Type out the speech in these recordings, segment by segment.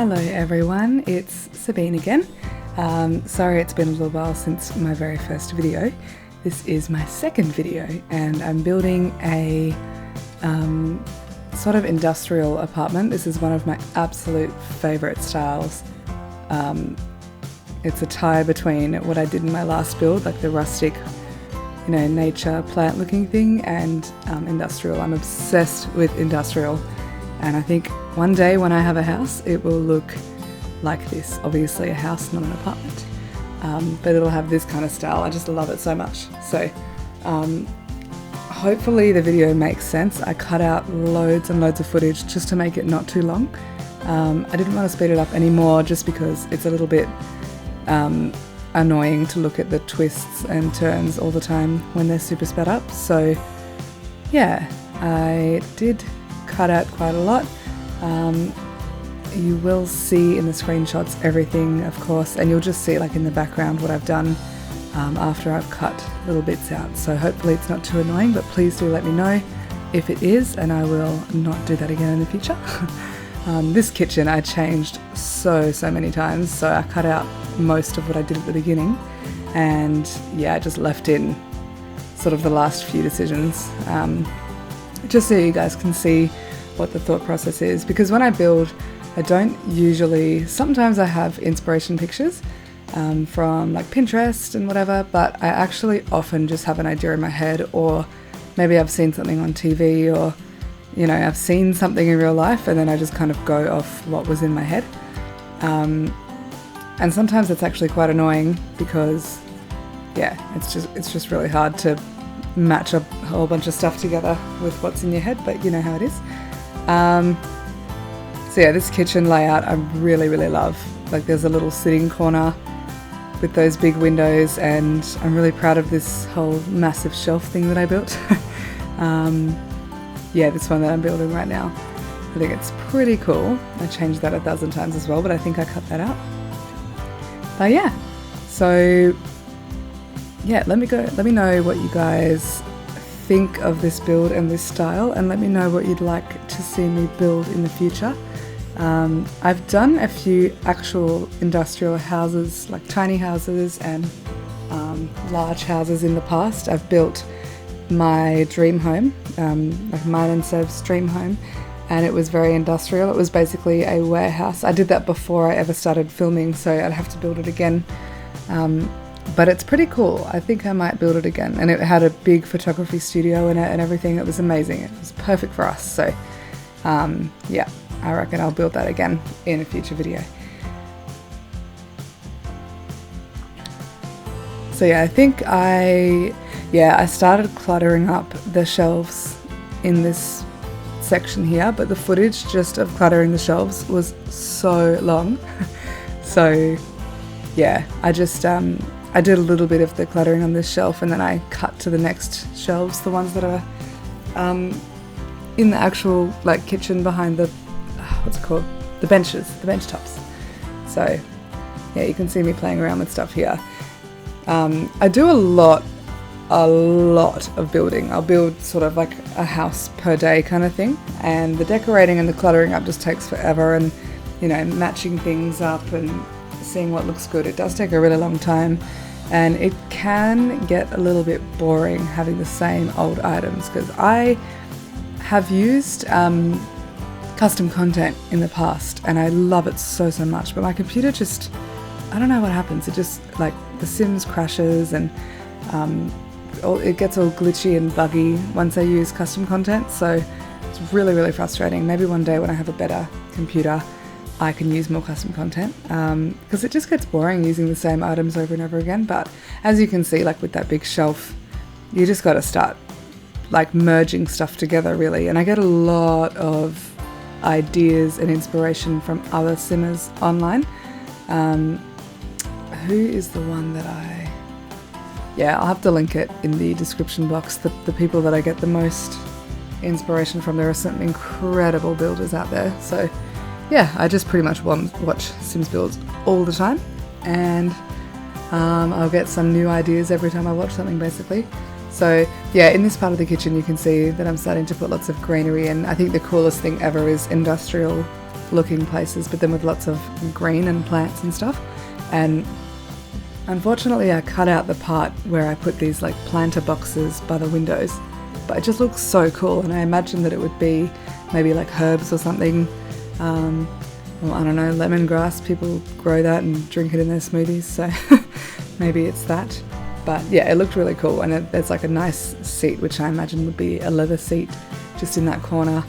Hello everyone, it's Sabine again. Sorry it's been a little while since my very first video. This is my second video and I'm building a sort of industrial apartment. This is one of my absolute favourite styles. It's a tie between what I did in my last build, like the rustic, nature plant looking thing, and industrial. I'm obsessed with industrial, and I think one day when I have a house it will look like this. Obviously a house, not an apartment, but it'll have this kind of style. I just love it so much. So hopefully the video makes sense. I cut out loads and loads of footage just to make it not too long. I didn't want to speed it up anymore just because it's a little bit annoying to look at the twists and turns all the time when they're super sped up. So yeah, I did cut out quite a lot. You will see in the screenshots everything, of course, and you'll just see like in the background what I've done after I've cut little bits out. So hopefully it's not too annoying, but please do let me know if it is, and I will not do that again in the future. This kitchen I changed so many times, so I cut out most of what I did at the beginning, and yeah, I just left in sort of the last few decisions, just so you guys can see what the thought process is. Because when I build, I don't usually, sometimes I have inspiration pictures from like Pinterest and whatever, but I actually often just have an idea in my head, or maybe I've seen something on TV, or I've seen something in real life, and then I just kind of go off what was in my head. And sometimes it's actually quite annoying because, yeah, it's just really hard to match up a whole bunch of stuff together with what's in your head, but you know how it is. So yeah, this kitchen layout I really love. Like there's a little sitting corner with those big windows, and I'm really proud of this whole massive shelf thing that I built. Yeah, this one that I'm building right now. I think it's pretty cool. I changed that 1,000 times as well, but I think I cut that out. But yeah, so yeah, let me know what you guys think of this build and this style, and let me know what you'd like to see me build in the future. I've done a few actual industrial houses, like tiny houses and large houses in the past. I've built my dream home, like mine and Sev's dream home, and it was very industrial. It was basically a warehouse. I did that before I ever started filming, so I'd have to build it again. But it's pretty cool. I think I might build it again. And it had a big photography studio in it and everything. It was amazing. It was perfect for us. So yeah, I reckon I'll build that again in a future video. So yeah, I think I started cluttering up the shelves in this section here, but the footage just of cluttering the shelves was so long. So yeah, I just I did a little bit of the cluttering on this shelf, and then I cut to the next shelves, the ones that are in the actual like kitchen behind the what's it called, the benches, the bench tops. So yeah, you can see me playing around with stuff here. I do a lot of building. I'll build sort of like a house per day kind of thing, and the decorating and the cluttering up just takes forever, and matching things up and seeing what looks good, it does take a really long time, and it can get a little bit boring having the same old items, because I have used custom content in the past and I love it so much, but my computer just, I don't know what happens, it just, like, the Sims crashes, and it gets all glitchy and buggy once I use custom content, so it's really frustrating. Maybe one day when I have a better computer I can use more custom content, because it just gets boring using the same items over and over again. But as you can see, like with that big shelf, you just got to start like merging stuff together really, and I get a lot of ideas and inspiration from other Simmers online. Who is the one that I'll have to link it in the description box, the people that I get the most inspiration from. There are some incredible builders out there, so yeah, I just pretty much watch Sims builds all the time, and I'll get some new ideas every time I watch something basically. So yeah, in this part of the kitchen you can see that I'm starting to put lots of greenery in. I think the coolest thing ever is industrial looking places, but then with lots of green and plants and stuff. And unfortunately I cut out the part where I put these like planter boxes by the windows, but it just looks so cool, and I imagine that it would be maybe like herbs or something. Well, I don't know, lemongrass, people grow that and drink it in their smoothies, so maybe it's that. But yeah, it looked really cool, and there's like a nice seat, which I imagine would be a leather seat just in that corner.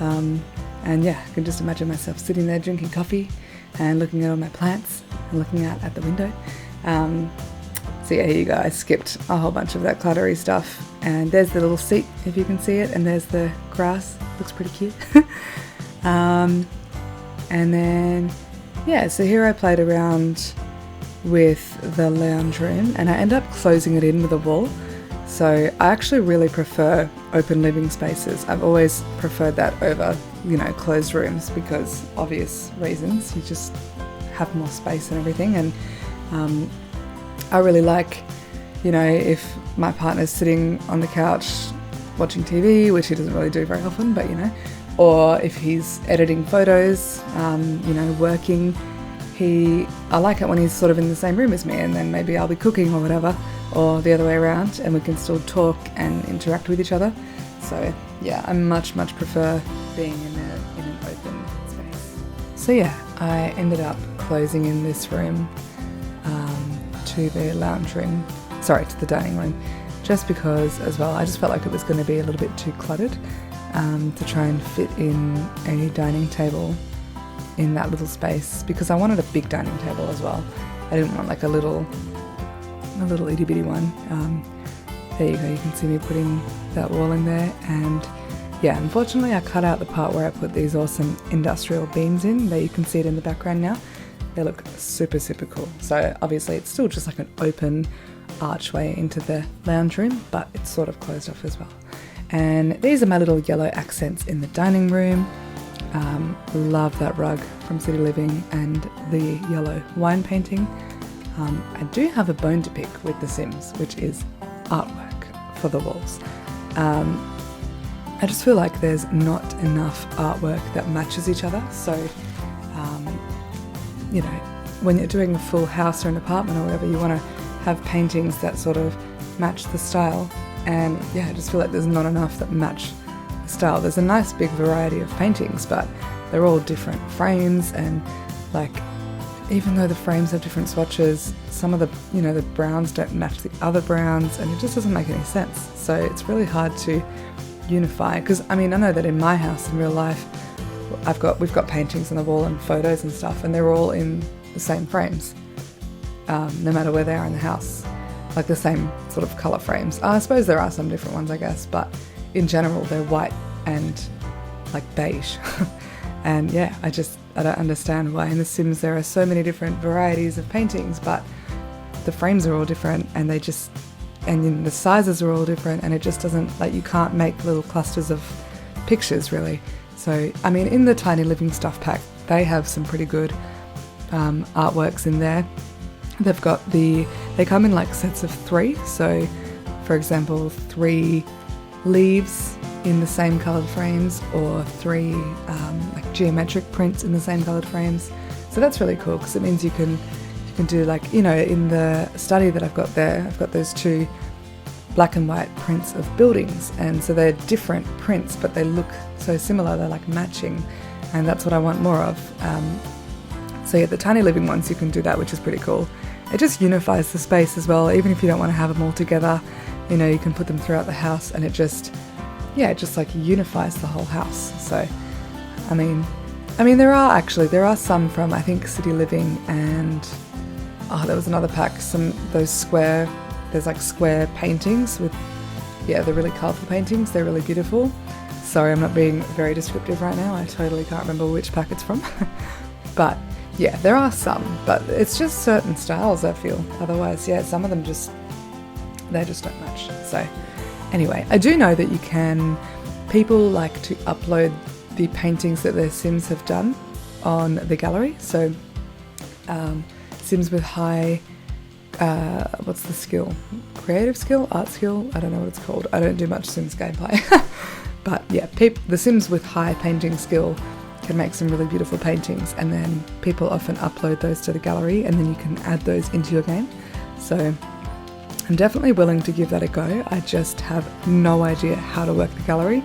And yeah, I can just imagine myself sitting there drinking coffee and looking at all my plants and looking out at the window. So yeah, here you go. I skipped a whole bunch of that cluttery stuff, and there's the little seat if you can see it, and there's the grass. Looks pretty cute. And then yeah, so here I played around with the lounge room, and I end up closing it in with a wall. So I actually really prefer open living spaces. I've always preferred that over, closed rooms, because obvious reasons. You just have more space and everything. And I really like, if my partner's sitting on the couch watching TV, which he doesn't really do very often, but or if he's editing photos, working, I like it when he's sort of in the same room as me, and then maybe I'll be cooking or whatever, or the other way around, and we can still talk and interact with each other. So yeah, I much prefer being in an open space. So yeah, I ended up closing in this room to the lounge room, to the dining room, just because as well I just felt like it was going to be a little bit too cluttered to try and fit in a dining table in that little space, because I wanted a big dining table as well. I didn't want like a little itty bitty one. There you go, you can see me putting that wall in there. And yeah, unfortunately I cut out the part where I put these awesome industrial beams in. There you can see it in the background now. They look super cool. So obviously it's still just like an open archway into the lounge room, but it's sort of closed off as well. And these are my little yellow accents in the dining room. Love that rug from City Living and the yellow wine painting. I do have a bone to pick with The Sims, which is artwork for the walls. I just feel like there's not enough artwork that matches each other. So, when you're doing a full house or an apartment or whatever, you want to have paintings that sort of match the style. And yeah, I just feel like there's not enough that match the style. There's a nice big variety of paintings, but they're all different frames, and like, even though the frames have different swatches, some of the, the browns don't match the other browns, and it just doesn't make any sense. So it's really hard to unify, because I know that in my house in real life, we've got paintings on the wall and photos and stuff, and they're all in the same frames, no matter where they are in the house, like the same sort of colour frames. I suppose there are some different ones, I guess, but in general they're white and like beige. And yeah, I don't understand why in The Sims there are so many different varieties of paintings, but the frames are all different, and the sizes are all different, and it just doesn't, like, you can't make little clusters of pictures really. So in the Tiny Living Stuff Pack, they have some pretty good artworks in there. They come in like sets of 3, so for example 3 leaves in the same coloured frames, or 3 like geometric prints in the same coloured frames. So that's really cool, because it means you can do, like, in the study that I've got there, I've got those 2 black and white prints of buildings, and so they're different prints but they look so similar, they're like matching, and that's what I want more of. So yeah, the Tiny Living ones, you can do that, which is pretty cool. It just unifies the space as well, even if you don't want to have them all together, you can put them throughout the house, and it just like unifies the whole house. So there are some from, I think, City Living, and there was another pack, there's like square paintings with, they're really colourful paintings, they're really beautiful. Sorry, I'm not being very descriptive right now, I totally can't remember which pack it's from. But yeah, there are some, but it's just certain styles, I feel. Otherwise, some of them they just don't match. So anyway, I do know that people like to upload the paintings that their Sims have done on the gallery. So Sims with high, what's the skill? Creative skill? Art skill? I don't know what it's called. I don't do much Sims gameplay. But yeah, the Sims with high painting skill can make some really beautiful paintings, and then people often upload those to the gallery and then you can add those into your game. So I'm definitely willing to give that a go. I just have no idea how to work the gallery.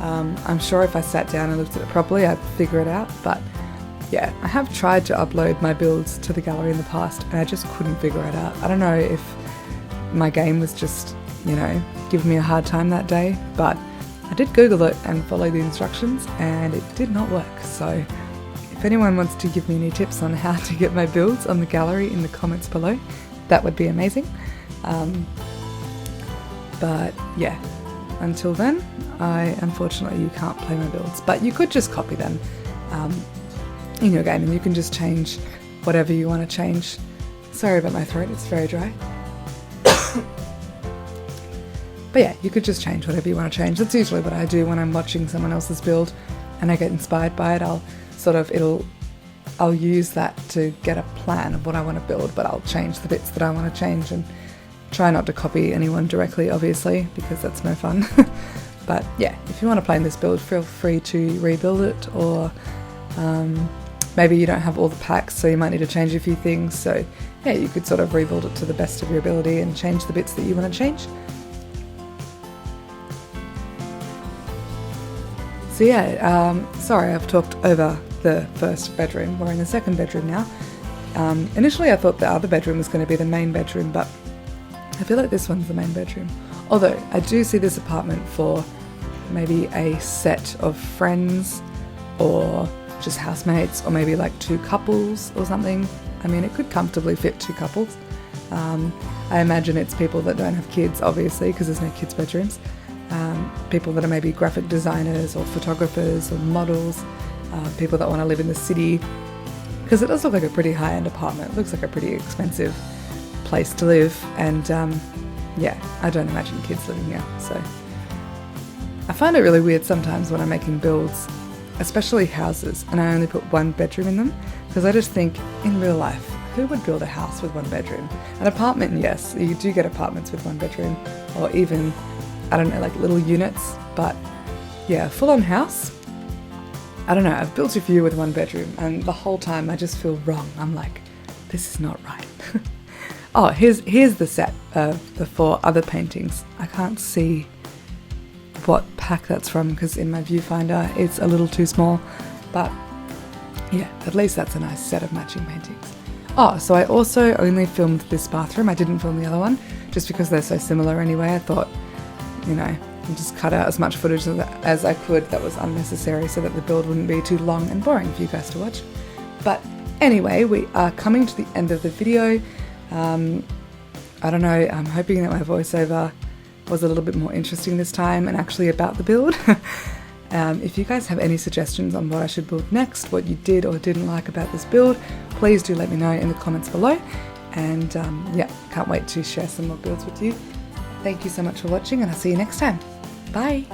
I'm sure if I sat down and looked at it properly, I'd figure it out, but yeah, I have tried to upload my builds to the gallery in the past and I just couldn't figure it out. I don't know if my game was just, you know, giving me a hard time that day, but I did Google it and follow the instructions and it did not work. So if anyone wants to give me any tips on how to get my builds on the gallery in the comments below, that would be amazing. But yeah, until then, unfortunately you can't play my builds, but you could just copy them in your game and you can just change whatever you want to change. Sorry about my throat, it's very dry. But yeah, you could just change whatever you want to change. That's usually what I do when I'm watching someone else's build and I get inspired by it. I'll use that to get a plan of what I want to build, but I'll change the bits that I want to change and try not to copy anyone directly, obviously, because that's no fun. But yeah, if you want to play in this build, feel free to rebuild it, or maybe you don't have all the packs, so you might need to change a few things. So yeah, you could sort of rebuild it to the best of your ability and change the bits that you want to change. So yeah, sorry I've talked over the first bedroom. We're in the second bedroom now. Initially I thought the other bedroom was going to be the main bedroom, but I feel like this one's the main bedroom. Although I do see this apartment for maybe a set of friends or just housemates, or maybe like 2 couples or something. I mean, it could comfortably fit 2 couples. I imagine it's people that don't have kids, obviously, because there's no kids' bedrooms. People that are maybe graphic designers or photographers or models, people that want to live in the city, because it does look like a pretty high-end apartment. It looks like a pretty expensive place to live, and yeah, I don't imagine kids living here. So I find it really weird sometimes when I'm making builds, especially houses, and I only put 1 bedroom in them, because I just think, in real life, who would build a house with 1 bedroom? An apartment, yes, you do get apartments with 1 bedroom, or even, I don't know, like little units, but yeah, full-on house, I don't know, I've built a few with 1 bedroom, and the whole time I just feel wrong. I'm like, this is not right. Oh, here's the set of the 4 other paintings. I can't see what pack that's from because in my viewfinder it's a little too small, but yeah, at least that's a nice set of matching paintings. Oh, so I also only filmed this bathroom. I didn't film the other one just because they're so similar anyway. I thought, you know, I'd just cut out as much footage as I could that was unnecessary so that the build wouldn't be too long and boring for you guys to watch. But anyway, we are coming to the end of the video. I don't know, I'm hoping that my voiceover was a little bit more interesting this time and actually about the build. If you guys have any suggestions on what I should build next, what you did or didn't like about this build, please do let me know in the comments below. And yeah, can't wait to share some more builds with you. Thank you so much for watching, and I'll see you next time. Bye!